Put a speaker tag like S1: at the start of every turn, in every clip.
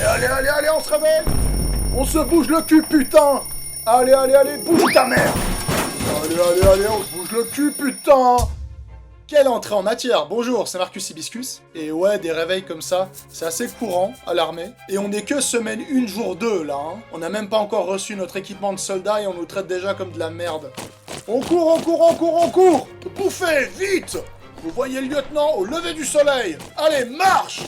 S1: Allez, on se réveille. On se bouge le cul, putain. Allez, bouge ta mère. Allez, on se bouge le cul, putain. Quelle entrée en matière. Bonjour, c'est Marcus Hibiscus. Et ouais, des réveils comme ça, c'est assez courant à l'armée. Et on est que semaine 1, jour 2, là. Hein. On n'a même pas encore reçu notre équipement de soldat et on nous traite déjà comme de la merde. On court. Bouffez, vite. Vous voyez le lieutenant au lever du soleil. Allez, marche.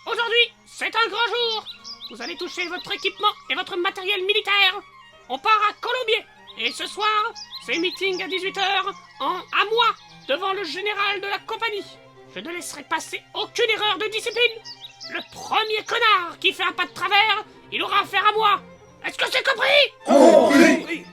S2: Aujourd'hui, c'est un grand jour. Vous allez toucher votre équipement et votre matériel militaire. On part à Colombier. Et ce soir, c'est meeting à 18h à moi, devant le général de la compagnie. Je ne laisserai passer aucune erreur de discipline. Le premier connard qui fait un pas de travers, il aura affaire à moi. Est-ce que c'est compris?
S1: Oui.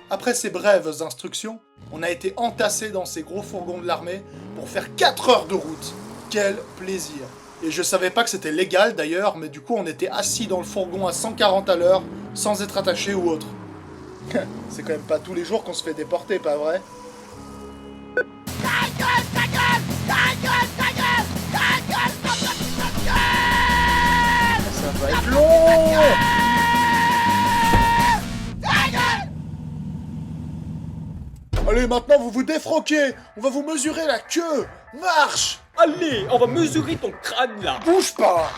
S1: Après ces brèves instructions, on a été entassés dans ces gros fourgons de l'armée pour faire 4 heures de route. Quel plaisir. Et je savais pas que c'était légal d'ailleurs, mais du coup on était assis dans le fourgon à 140 à l'heure, sans être attaché ou autre. C'est quand même pas tous les jours qu'on se fait déporter, pas vrai? Ça va être long. Allez, maintenant vous vous défroquez. On va vous mesurer la queue. Marche.
S3: Allez, on va mesurer ton crâne là.
S1: Bouge pas.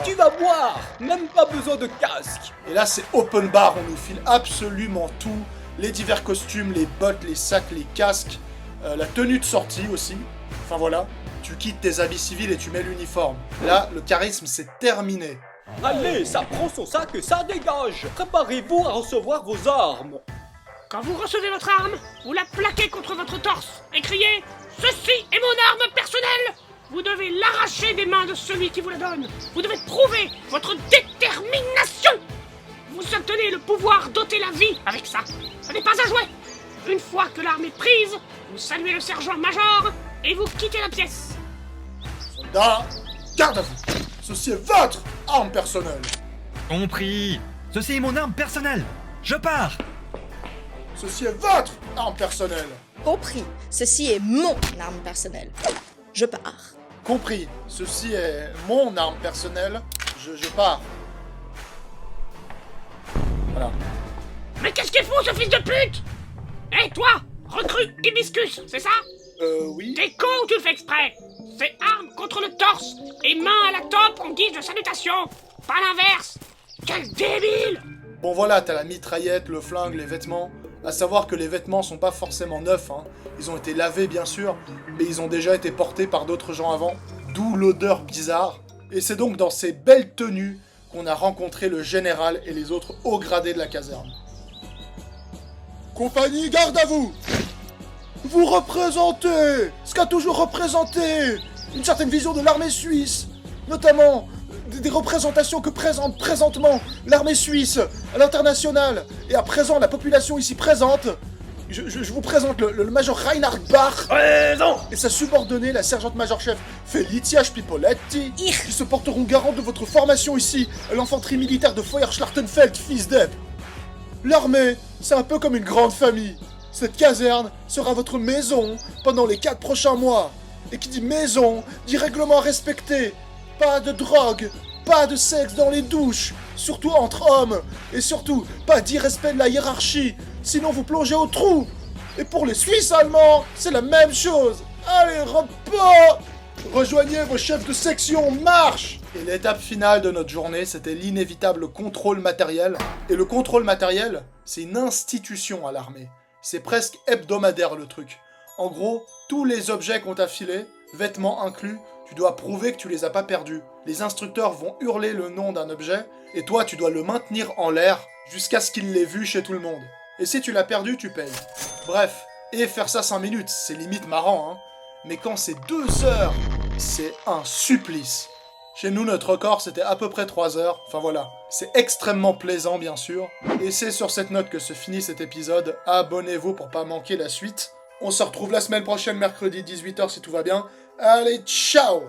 S3: Tu vas voir, même pas besoin de casque.
S1: Et là c'est open bar, on nous file absolument tout. Les divers costumes, les bottes, les sacs, les casques, la tenue de sortie aussi. Enfin voilà, tu quittes tes habits civils et tu mets l'uniforme. Là, le charisme c'est terminé.
S3: Allez, ça prend son sac et ça dégage. Préparez-vous à recevoir vos armes.
S2: Quand vous recevez votre arme, vous la plaquez contre votre torse et criez « Ceci est mon arme personnelle !» Vous devez l'arracher des mains de celui qui vous la donne. Vous devez prouver votre détermination. Vous obtenez le pouvoir d'ôter la vie avec ça. Ce n'est pas un jouet. Une fois que l'arme est prise, vous saluez le sergent-major et vous quittez la pièce.
S1: Soldats, garde à vous. Ceci est votre arme personnelle.
S4: Compris. Ceci est mon arme personnelle. Je pars.
S1: Ceci est votre arme personnelle.
S5: Compris, ceci est mon arme personnelle. Je pars.
S1: Compris, ceci est mon arme personnelle. Je pars. Voilà.
S2: Mais qu'est-ce qu'il fout, ce fils de pute? Hé, toi, recrue Hibiscus, c'est ça?
S1: Oui.
S2: T'es con ou tu le fais exprès? C'est arme contre le torse et main à la tempe en guise de salutation. Pas l'inverse. Quel débile!
S1: Bon voilà, t'as la mitraillette, le flingue, les vêtements. À savoir que les vêtements sont pas forcément neufs, hein. Ils ont été lavés bien sûr, mais ils ont déjà été portés par d'autres gens avant, d'où l'odeur bizarre. Et c'est donc dans ces belles tenues qu'on a rencontré le général et les autres hauts gradés de la caserne. Compagnie, garde à vous! Vous représentez ce qu'a toujours représenté une certaine vision de l'armée suisse, notamment des représentations que présente présentement l'armée suisse à l'international et à présent la population ici présente. Je vous présente le major Reinhard Bach et sa subordonnée, la sergente-major-chef Felicia Spipoletti, qui se porteront garant de votre formation ici à l'infanterie militaire de Feuerschlachtenfeld, fils d'Epp. L'armée, c'est un peu comme une grande famille. Cette caserne sera votre maison pendant les 4 prochains mois. Et qui dit maison, dit règlement à respecter. Pas de drogue, pas de sexe dans les douches, surtout entre hommes, et surtout pas d'irrespect de la hiérarchie, sinon vous plongez au trou. Et pour les Suisses allemands, c'est la même chose. Allez, repos! Rejoignez vos chefs de section, marche! Et l'étape finale de notre journée, c'était l'inévitable contrôle matériel. Et le contrôle matériel, c'est une institution à l'armée. C'est presque hebdomadaire le truc. En gros, tous les objets qu'on t'a filés, vêtements inclus, tu dois prouver que tu les as pas perdus. Les instructeurs vont hurler le nom d'un objet, et toi tu dois le maintenir en l'air jusqu'à ce qu'il l'ait vu chez tout le monde. Et si tu l'as perdu, tu payes. Bref, et faire ça 5 minutes, c'est limite marrant, hein. Mais quand c'est 2 heures, c'est un supplice. Chez nous, notre record, c'était à peu près 3 heures. Enfin voilà, c'est extrêmement plaisant, bien sûr. Et c'est sur cette note que se finit cet épisode. Abonnez-vous pour pas manquer la suite. On se retrouve la semaine prochaine, mercredi 18h si tout va bien. Allez, ciao!